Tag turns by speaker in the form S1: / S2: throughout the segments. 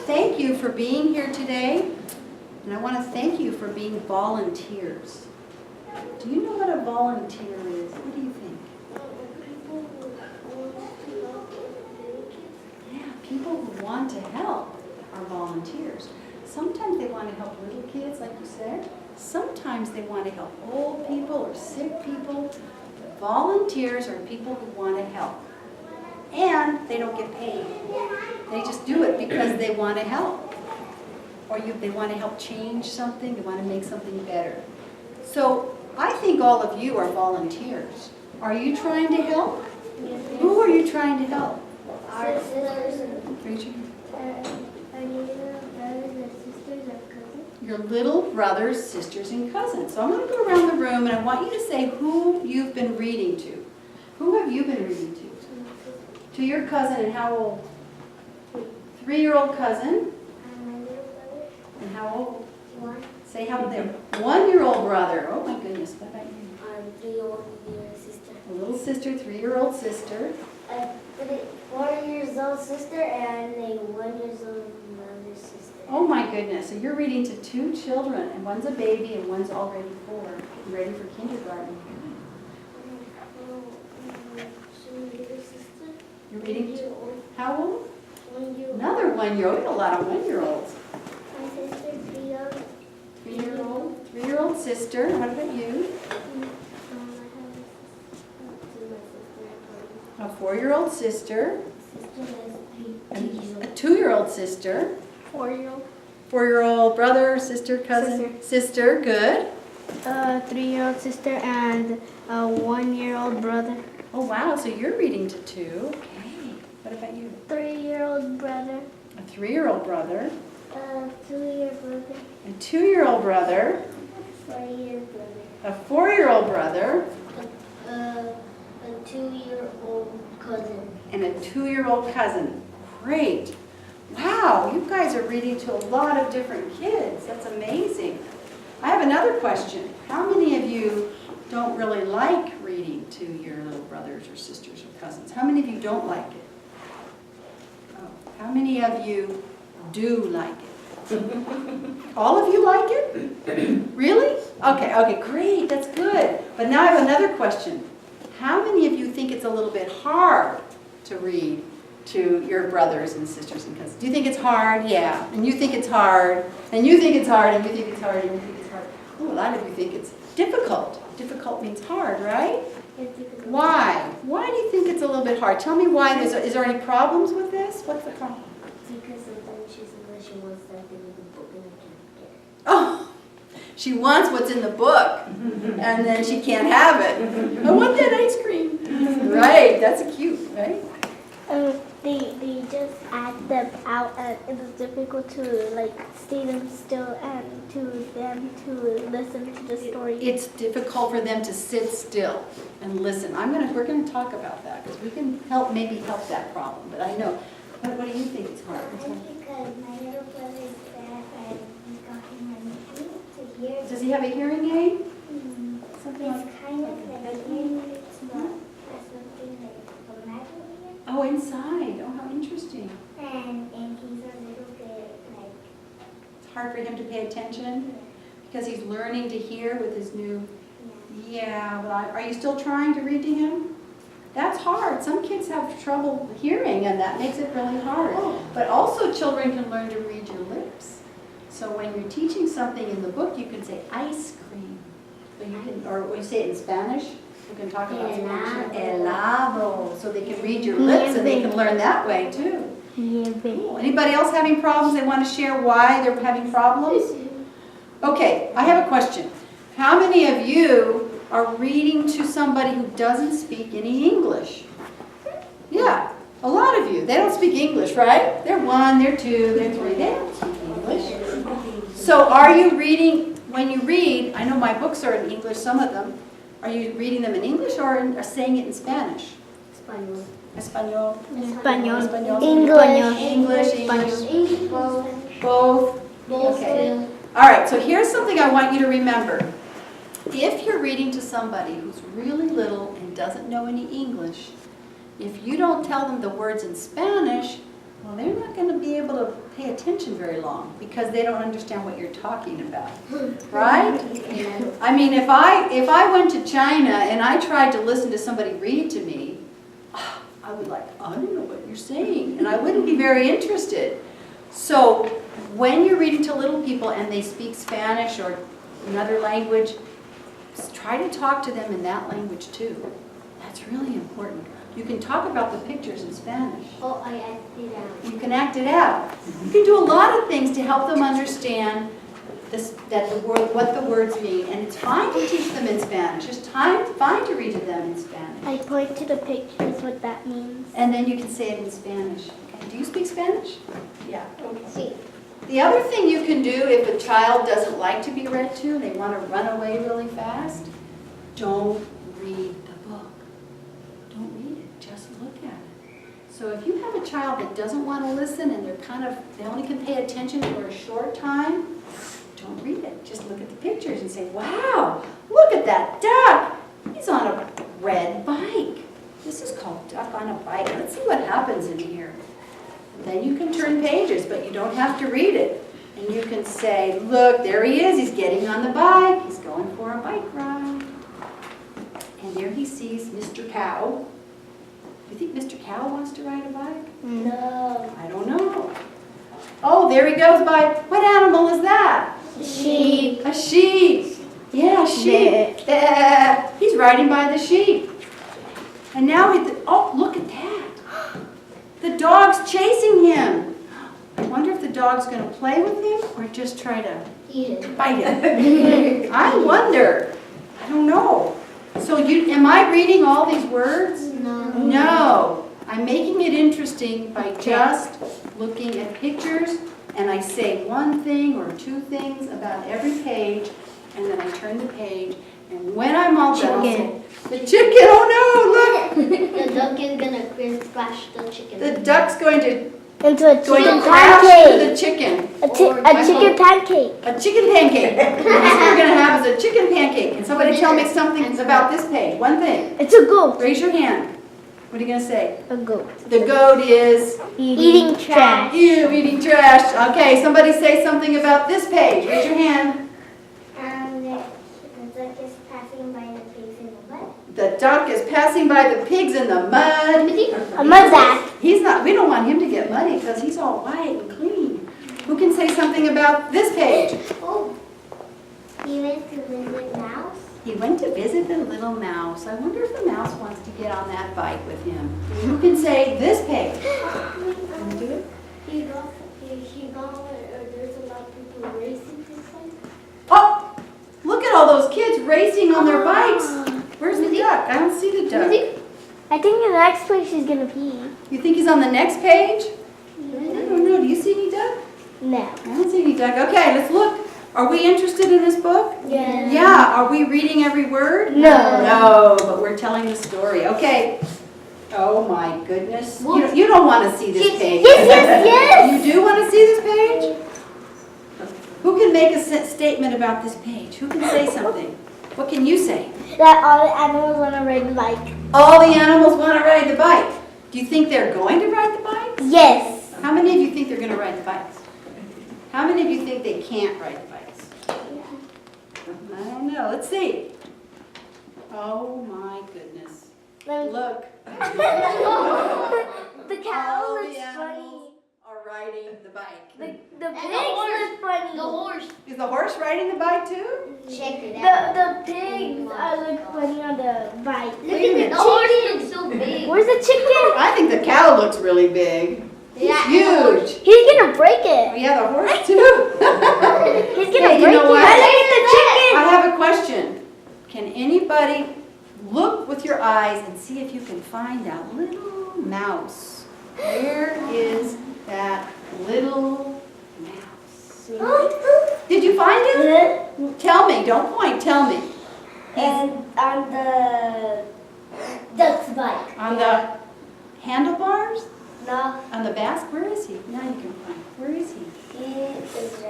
S1: thank you for being here today, and I want to thank you for being volunteers. Do you know what a volunteer is? What do you think? Yeah, people who want to help are volunteers. Sometimes they want to help little kids, like you said. Sometimes they want to help old people or sick people. But volunteers are people who want to help. And they don't get paid. They just do it because they want to help. Or they want to help change something, they want to make something better. So I think all of you are volunteers. Are you trying to help?
S2: Yes.
S1: Who are you trying to help?
S2: Our sisters
S1: Your little brothers, sisters, and cousins. So I'm going to go around the room and I want you to say who you've been reading to. Who have you been reading to? To your cousin, and how old? 3-year-old cousin. And how old?
S2: One.
S1: Say how old they are. 1-year-old brother. Oh my goodness, what about you?
S2: 3-year-old sister.
S1: A little sister, 3-year-old sister.
S2: 4-year-old sister and a 1-year-old mother sister.
S1: Oh my goodness, so you're reading to 2 children, and one's a baby and one's already 4, ready for kindergarten. You're reading to, how old?
S2: 1 year old.
S1: Another 1-year-old, a lot of 1-year-olds.
S2: My sister, 3-year-old.
S1: 3-year-old, 3-year-old sister, what about you? A 4-year-old sister, a 2-year-old sister,
S2: 4-year-old.
S1: 4-year-old brother, sister, cousin, sister, good.
S2: 3-year-old sister and a 1-year-old brother.
S1: Oh wow, so you're reading to 2. Okay, what about you?
S2: 3-year-old brother.
S1: A 3-year-old brother,
S2: A 2-year brother.
S1: a 2-year-old brother,
S2: 4-year brother.
S1: a 4-year-old brother,
S2: A 2-year-old cousin.
S1: and a 2-year-old cousin. Great. Wow, you guys are reading to a lot of different kids. That's amazing. I have another question. How many of you don't really like reading to your little brothers or sisters or cousins? How many of you don't like it? Oh, how many of you do like it? All of you like it? Really? Okay, great, that's good. But now I have another question. How many of you think it's a little bit hard to read to your brothers and sisters and cousins? Do you think it's hard? Yeah. And you think it's hard, and you think it's hard, and you think it's hard, and you think it's hard. Oh, a lot of you think it's difficult. Difficult means hard, right? Why? Why do you think it's a little bit hard? Tell me why. Is there any problems with this? What's the problem?
S2: Because sometimes she says that she wants something in the book and I can't get it.
S1: Oh, she wants what's in the book, and then she can't have it. I want that ice cream. Right, that's cute, right?
S2: They just act them out and it's difficult to like stay them still and to them to listen to the story.
S1: It's difficult for them to sit still and listen. We're gonna talk about that because we can maybe help that problem. But I know. What do you think is hard?
S2: I think because my little brother is deaf and he's got him to hear.
S1: Does he have a hearing aid?
S2: Something it's kind of like a hearing, it's not something like a magic ear.
S1: Oh, inside. Oh, how interesting.
S2: And he's a little bit like.
S1: It's hard for him to pay attention because he's learning to hear with his new. Yeah. Well, are you still trying to read to him? That's hard. Some kids have trouble hearing, and that makes it really hard. But also, children can learn to read your lips. So when you're teaching something in the book, you can say ice cream. So you can, or when you say it in Spanish, you can talk about Spanish. Helado. So they can read your lips, and they can learn that way too. Cool. Anybody else having problems? They want to share why they're having problems? Okay, I have a question. How many of you are reading to somebody who doesn't speak any English? Yeah, a lot of you. They don't speak English, right? They're 1, they're 2, they're 3. They don't speak English. So are you reading, when you read, I know my books are in English, some of them. Are you reading them in English or saying it in Spanish?
S2: Español.
S1: Espanol.
S2: Español.
S1: Espanol.
S2: English.
S1: English.
S2: Both.
S1: Both. Okay. All right, so here's something I want you to remember. If you're reading to somebody who's really little and doesn't know any English, if you don't tell them the words in Spanish, well, they're not going to be able able to pay attention very long because they don't understand what you're talking about, right? I mean, if I went to China and I tried to listen to somebody read to me, I would like, I don't know what you're saying, and I wouldn't be very interested. So when you're reading to little people and they speak Spanish or another language, try to talk to them in that language too. That's really important. You can talk about the pictures in Spanish.
S2: Oh, I acted out.
S1: You can act it out. You can do a lot of things to help them understand what the words mean. And it's fine to teach them in Spanish. It's fine to read to them in Spanish.
S2: I point to the pictures what that means.
S1: And then you can say it in Spanish. Okay. Do you speak Spanish? Yeah. Okay.
S2: See.
S1: The other thing you can do if a child doesn't like to be read to, they want to run away really fast, don't read the book. Don't read it, just look at it. So if you have a child that doesn't want to listen and they only can pay attention for a short time, don't read it. Just look at the pictures and say, wow, look at that duck. He's on a red bike. This is called Duck on a Bike. Let's see what happens in here. Then you can turn pages, but you don't have to read it. And you can say, look, there he is. He's getting on the bike. He's going for a bike ride. And there he sees Mr. Cow. Do you think Mr. Cow wants to ride a bike?
S2: No.
S1: I don't know. Oh, there he goes by. What animal is that?
S2: Sheep.
S1: A sheep. Yeah, a sheep. He's riding by the sheep. And now oh, look at that. The dog's chasing him. I wonder if the dog's going to play with him or just try to bite him. I wonder. I don't know. So am I reading all these words?
S2: No.
S1: No. I'm making it interesting by just looking at pictures, and I say one thing or two things about every page, and then I turn the page, and when I'm all done, I'll say, the chicken, oh no, look!
S2: The duck is gonna crash the chicken.
S1: The duck's going to
S2: into a chicken
S1: crash
S2: pancake.
S1: to the chicken.
S2: A chicken pancake.
S1: A chicken pancake. That's what we're going to have is a chicken pancake. And somebody tell me something about this page. One thing.
S2: It's a goat.
S1: Raise your hand. What are you going to say?
S2: A goat.
S1: The goat is
S2: Eating trash.
S1: Ew, eating trash. Okay, somebody say something about this page. Raise your hand.
S2: The duck is passing by the pigs in the mud.
S1: The duck is passing by the pigs in the mud.
S2: A mud bath.
S1: He's not. We don't want him to get muddy because he's all white and clean. Who can say something about this page?
S2: Oh, he went to visit Mouse.
S1: He went to visit the little mouse. I wonder if the mouse wants to get on that bike with him. Who can say this page? Can you do it?
S2: He got there's a lot of people racing this bike.
S1: Oh, look at all those kids racing on their bikes. Where's the duck? I don't see the duck.
S2: I think the next place she's gonna pee.
S1: You think he's on the next page? I don't know. Do you see any duck?
S2: No.
S1: I don't see any duck. Okay, let's look. Are we interested in this book?
S2: Yeah.
S1: Yeah. Are we reading every word?
S2: No.
S1: No, but we're telling the story. Okay. Oh my goodness. You don't want to see this page.
S2: Yes.
S1: You do want to see this page? Who can make a statement about this page? Who can say something? What can you say?
S2: That all the animals want to ride the bike.
S1: All the animals want to ride the bike. Do you think they're going to ride the bikes?
S2: Yes.
S1: How many of you think they're going to ride the bikes? How many of you think they can't ride the bikes? I don't know. Let's see. Oh my goodness. Look.
S2: The cow
S1: All
S2: looks
S1: the
S2: funny.
S1: animals are riding the bike.
S2: The pigs look funny.
S3: The horse.
S1: Is the horse riding the bike too?
S3: Check it out.
S2: The pigs look funny on the bike.
S3: Look at the horse looks so big.
S2: Where's the chicken?
S1: I think the cow looks really big.
S3: Yeah.
S1: Huge.
S2: He's gonna break
S1: Oh,
S2: it.
S1: yeah, the horse too.
S2: He's gonna
S1: Hey, you
S2: break
S1: know
S2: it.
S1: what?
S2: Look at the chicken.
S1: I have a question. Can anybody look with your eyes and see if you can find that little mouse? Where is that little mouse? Did you find it? Tell me. Don't point. Tell me.
S2: And on the duck's bike.
S1: On the handlebars?
S2: No,
S1: On the basket? Where is he? Now you can find. Where is he?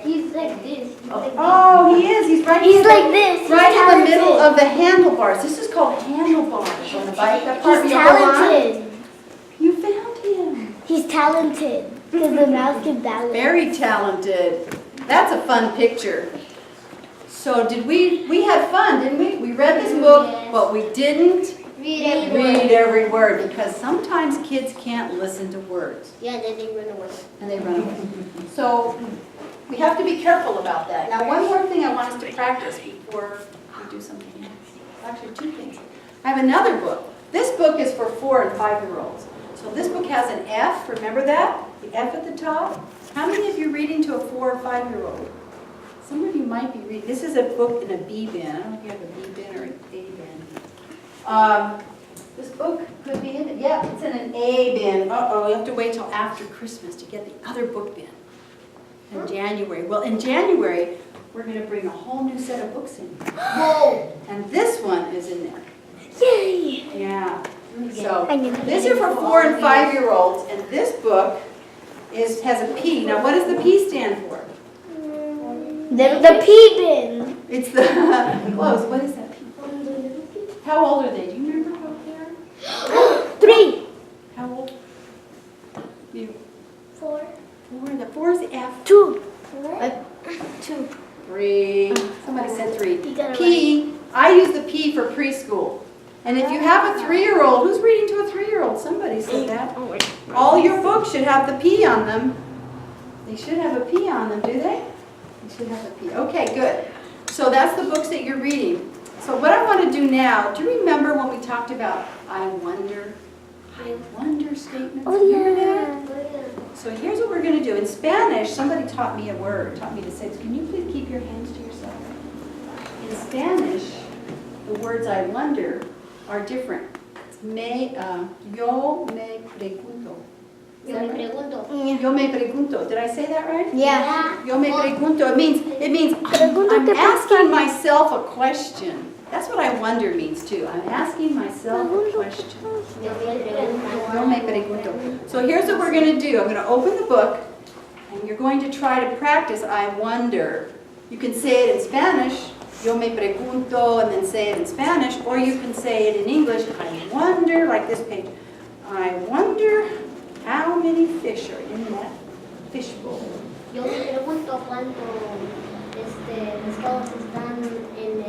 S2: he's like this.
S1: Oh, he is. He's right
S2: He's
S1: here.
S2: like this.
S1: Right
S2: He's
S1: in the middle
S2: talented.
S1: of the handlebars. This is called handlebars on the bike. That part
S2: He's
S1: you hold on.
S2: talented.
S1: You found him.
S2: He's talented. Because the mouse can balance.
S1: Very talented. That's a fun picture. So we had fun, didn't we? We read this book, but we didn't read every word because sometimes kids can't listen to words.
S3: Yeah, then they run away.
S1: And they run away. So we have to be careful about that. Now, one more thing I want us to practice before we do something else. Actually, two things. I have another book. This book is for 4- and 5-year-olds. So this book has an F, remember that? The F at the top. How many of you are reading to a 4- or 5-year-old? Some of you might be reading. This is a book in a B bin. I don't know if you have a B bin or an A bin. This book could be in it. Yeah, it's in an A bin. Uh-oh, you have to wait till after Christmas to get the other book bin in January. Well, in January, we're going to bring a whole new set of books in.
S3: Whoa!
S1: And this one is in there.
S2: Yay!
S1: Yeah. So
S2: I knew.
S1: these are for 4- and 5-year-olds, and this book has a P. Now, what does the P stand for?
S2: The pea bin.
S1: It's the close. What is that P? How old are they? Do you remember how they are?
S2: 3.
S1: How old? You.
S2: 4.
S1: 4. The 4 is F.
S2: 2.
S1: 2. 3. Somebody said 3.
S2: You got it
S1: P. I use the P for preschool. And if you have a 3-year-old, who's reading to a 3-year-old? Somebody said that. All your books should have the P on them. They should have a P on them, do they? They should have a P. Okay, good. So that's the books that you're reading. So what I want to do now, do you remember when we talked about I wonder statements?
S2: Oh,
S1: Remember
S2: yeah.
S1: that? So here's what we're going to do. In Spanish, somebody taught me a word, taught me to say, can you please keep your hands to yourself? In Spanish, the words I wonder are different. Yo me pregunto.
S3: Yo me pregunto.
S1: Yo me pregunto. Did I say that right?
S2: Yeah.
S1: Yo me pregunto. It means I'm asking myself a question. That's what I wonder means too. I'm asking myself a question.
S3: Yo me pregunto.
S1: Yo me pregunto. So here's what we're going to do. I'm going to open the book, and you're going to try to practice I wonder. You can say it in Spanish, yo me pregunto, and then say it in Spanish, or you can say it in English, I wonder, like this page. I wonder how many fish are in that fish bowl.
S3: Yo me pregunto cuántos pescados están en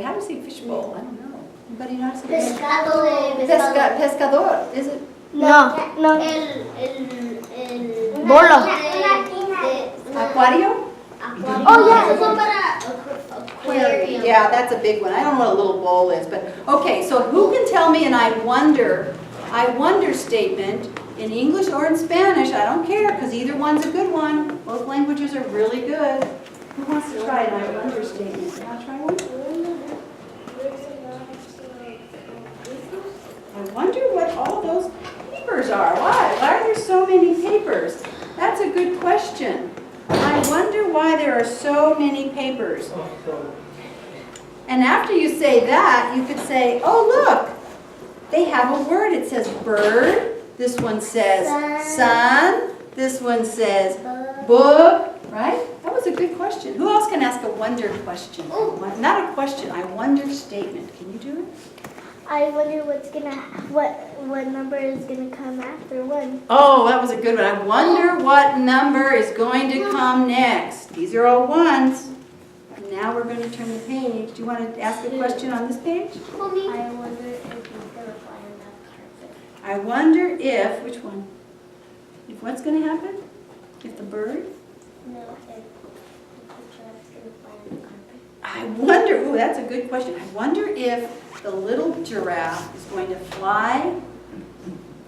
S1: How do you say fish bowl? I don't know. Anybody know how to say
S3: pescado de pescado.
S1: Pescador, is it?
S2: No.
S3: El
S2: Bolo.
S1: Aquario?
S2: Oh, yeah.
S3: Esos son para aquarium.
S1: Yeah, that's a big one. I don't know what a little bowl is, but okay, so who can tell me an I wonder statement in English or in Spanish? I don't care, because either one's a good one. Both languages are really good. Who wants to try an I wonder statement? You want to try one? I wonder what all those papers are. Why? Why are there so many papers? That's a good question. I wonder why there are so many papers. And after you say that, you could say, oh, look, they have a word. It says bird. This one says sun. This one says book, right? That was a good question. Who else can ask a wonder question? Not a question, I wonder statement. Can you do it?
S2: I wonder what number is gonna come after 1.
S1: Oh, that was a good one. I wonder what number is going to come next. These are all ones. Now we're going to turn the page. Do you want to ask a question on this page?
S2: I wonder if he's gonna fly on that carpet.
S1: I wonder if, which one? If what's going to happen? If the bird?
S2: No, if the giraffe's gonna fly on the carpet.
S1: I wonder, ooh, that's a good question. I wonder if the little giraffe is going to fly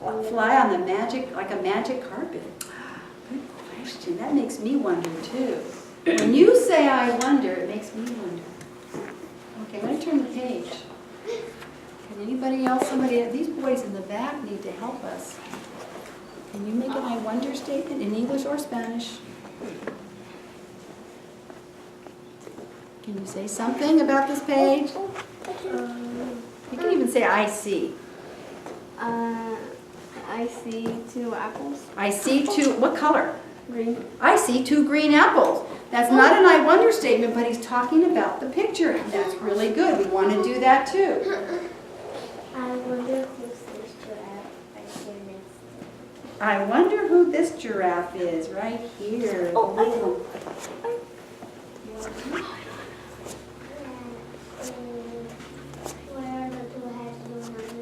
S1: on the magic, like a magic carpet. Good question. That makes me wonder too. When you say I wonder, it makes me wonder. Okay, let me turn the page. Can anybody else, these boys in the back need to help us. Can you make an I wonder statement in English or Spanish? Can you say something about this page? You can even say I see.
S2: I see 2 apples.
S1: I see 2, what color?
S2: Green.
S1: I see 2 green apples. That's not an I wonder statement, but he's talking about the picture. And that's really good. We want to do that too.
S2: I wonder who's this giraffe right here next
S1: I wonder who this giraffe is right here.
S2: Oh, I know.
S3: Where are the two heads doing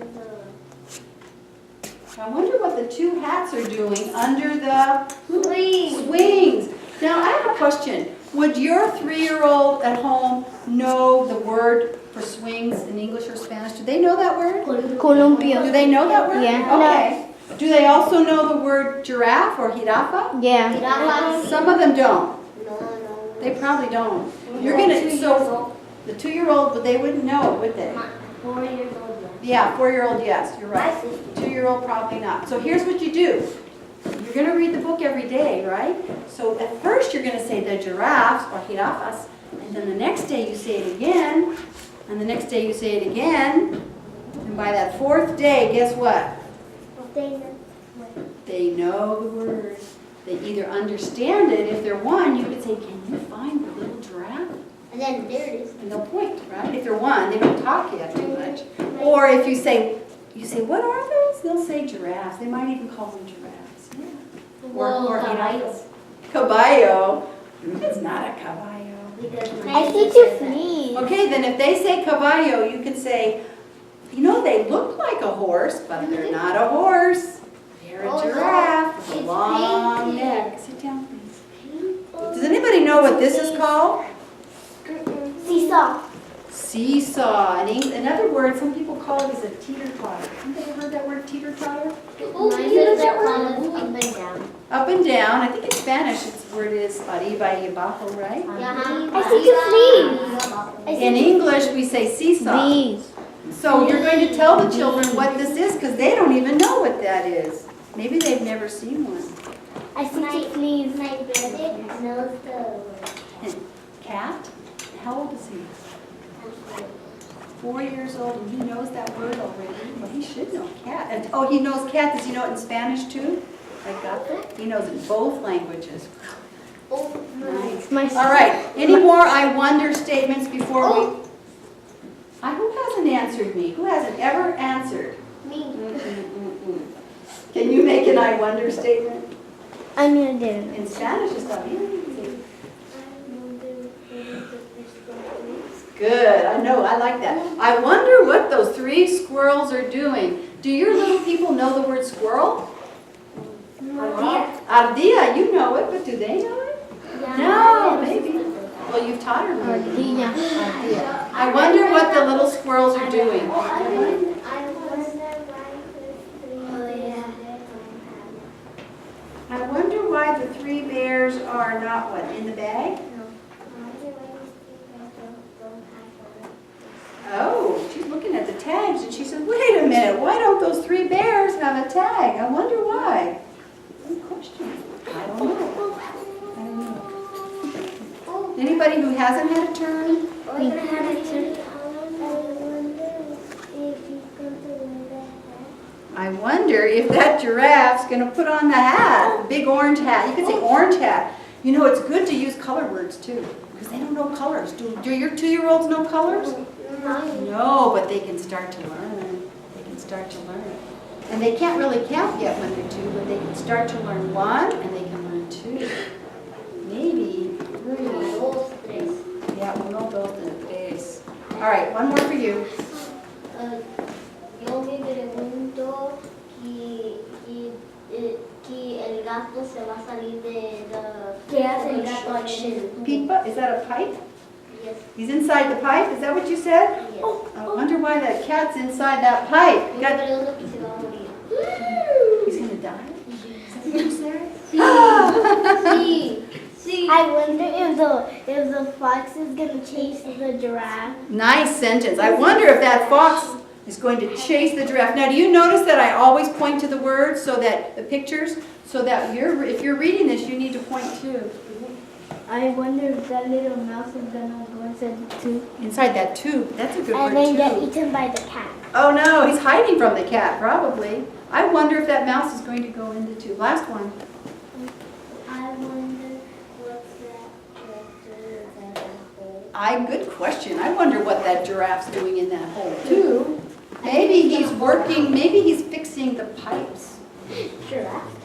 S3: under
S1: I wonder what the two hats are doing under the
S3: the swing?
S1: swings. Now, I have a question. Would your 3-year-old at home know the word for swings in English or Spanish? Do they know that word?
S2: Columpio.
S1: Do they know that word?
S2: Yeah.
S1: Okay. Do they also know the word giraffe or jirafa?
S2: Yeah.
S1: Some of them don't.
S3: No.
S1: They probably don't. You're gonna, so the 2-year-old, but they wouldn't know it, would they?
S3: 4 years old.
S1: Yeah, 4-year-old, yes, you're right. 2-year-old, probably not. So here's what you do. You're gonna read the book every day, right? So at first you're gonna say the giraffes or jirafas, and then the next day you say it again, and the next day you say it again, and by that 4th day, guess what? They know the word. They either understand it. If they're 1, you could say, can you find the little giraffe?
S3: And then there it is.
S1: And they'll point, right? If they're 1, they don't talk yet too much. Or if you say, what are those? They'll say giraffes. They might even call them giraffes. Yeah. Or jirafas. Caballo. It's not a caballo.
S2: I think you fleas.
S1: Okay, then if they say caballo, you can say, they look like a horse, but they're not a horse. They're a
S3: Oh, no.
S1: giraffe with a
S3: It's
S1: long
S3: painted.
S1: neck. Sit down, please. Does anybody know what this is called?
S2: Seesaw.
S1: Seesaw. In other words, some people call it as a teeter-totter. Have you ever heard that word teeter-totter?
S3: Mine says that one is up and down.
S1: Up and down. I think in Spanish its word is arriba y abajo, right?
S2: I think you fleas.
S1: In English we say seesaw.
S2: Fleas.
S1: So you're going to tell the children what this is because they don't even know what that is. Maybe they've never seen one.
S2: I think you fleas.
S3: My brother knows the
S1: Cat? How old is he? 4 years old and he knows that word already. Well, he should know cat. And, he knows cat. Does he know it in Spanish too? Like that? He knows it in both languages. Nice. All right. Any more I wonder statements before we... Who hasn't answered me? Who hasn't ever answered?
S3: me.
S1: Can you make an I wonder statement?
S2: I'm gonna do it.
S1: In Spanish, está bien. Good. I know. I like that. I wonder what those 3 squirrels are doing. Do your little people know the word squirrel? Ardilla. You know it, but do they know it? No, maybe. Well, you've taught her.
S2: Ardilla.
S1: Ardilla. I wonder what the little squirrels are doing. I wonder why the 3 bears are not what, in the bag? Oh, she's looking at the tags and she said, wait a minute, why don't those 3 bears have a tag? I wonder why. Good question. I don't know. Anybody who hasn't had a turn? I wonder if that giraffe's going to put on the hat, the big orange hat. You could say orange hat. It's good to use color words too, because they don't know colors. Do your 2-year-olds know colors? No, but they can start to learn. They can start to learn. And they can't really count yet when they're 2, but they can start to learn 1 and they can learn 2. Maybe 3. Yeah, 1, 2, 3. All right, one more for you.
S3: Yo me pregunto que el gato se va a salir de... ¿Qué hace el gato aquí?
S1: Pipa, is that a pipe?
S3: Yes.
S1: He's inside the pipe, is that what you said?
S3: Yes.
S1: I wonder why that cat's inside that pipe.
S3: Yo me pregunto que se va a morir.
S1: He's going to die? Is that what you said?
S3: Sí.
S2: I wonder if the fox is gonna chase the giraffe.
S1: Nice sentence. I wonder if that fox is going to chase the giraffe. Now, do you notice that I always point to the words, so that the pictures, so that if you're reading this, you need to point too.
S2: I wonder if that little mouse is gonna go inside the tube.
S1: Inside that tube. That's a good word
S2: And then get
S1: too.
S2: eaten by the cat.
S1: Oh no, he's hiding from the cat, probably. I wonder if that mouse is going to go in the tube. Last one.
S3: I wonder what's that hole.
S1: Good question. I wonder what that giraffe's doing in that hole too. Maybe he's working, maybe he's fixing the pipes.
S3: Giraffe.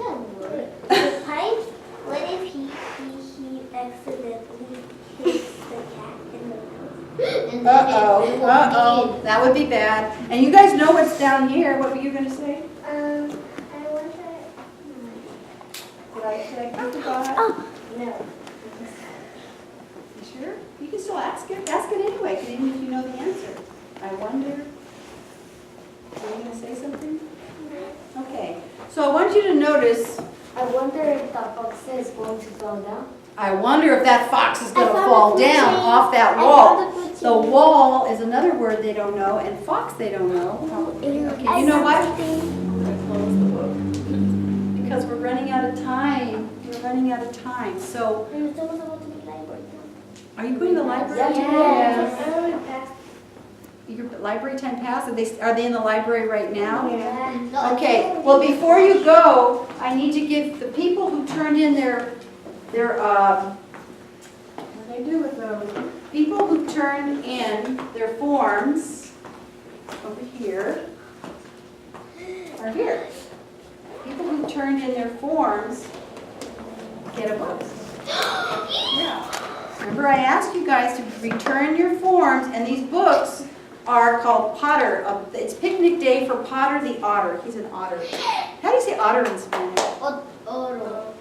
S1: Uh-oh, that would be bad. And you guys know what's down here. What were you gonna say?
S2: I wonder.
S1: Did I come to God?
S2: Oh,
S3: No.
S1: You sure? You can still ask it anyway, even if you know the answer. I wonder. Are you gonna say something? Okay, so I want you to notice,
S3: I wonder if the fox is going to fall down.
S1: I wonder if that fox is gonna
S2: I found
S1: fall
S2: the food
S1: down
S2: chain.
S1: off that
S2: I
S1: wall.
S2: found the food
S1: The
S2: chain.
S1: wall is another word they don't know, and fox they don't know. Okay, you know what? I'm gonna close the book. Because we're running out of time. We're running out of time. So,
S2: And it's almost about to be library.
S1: are you going to the library?
S3: Yes.
S1: Your library time passed? Are they in the library right now?
S3: Yeah.
S1: Okay, well, before you go, I need to give the people who turned in their what did I do with those? People who turned in their forms over here are here. People who turned in their forms get a book. Yeah. Remember, I asked you guys to return your forms, and these books are called Potter. It's picnic day for Potter the otter. He's an otter. How do you say otter in Spanish?
S3: Oro.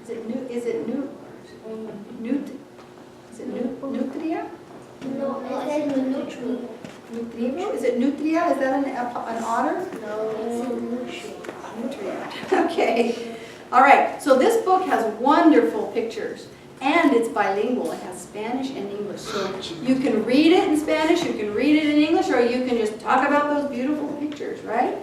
S1: Do you know? Is it nutria?
S3: No, it's a neutral.
S1: Nutrivo? Is it nutria? Is that an otter?
S3: No, it's a neutral.
S1: Nutria. Okay. All right. So this book has wonderful pictures. And it's bilingual. It has Spanish and English. So you can read it in Spanish, you can read it in English, or you can just talk about those beautiful pictures, right?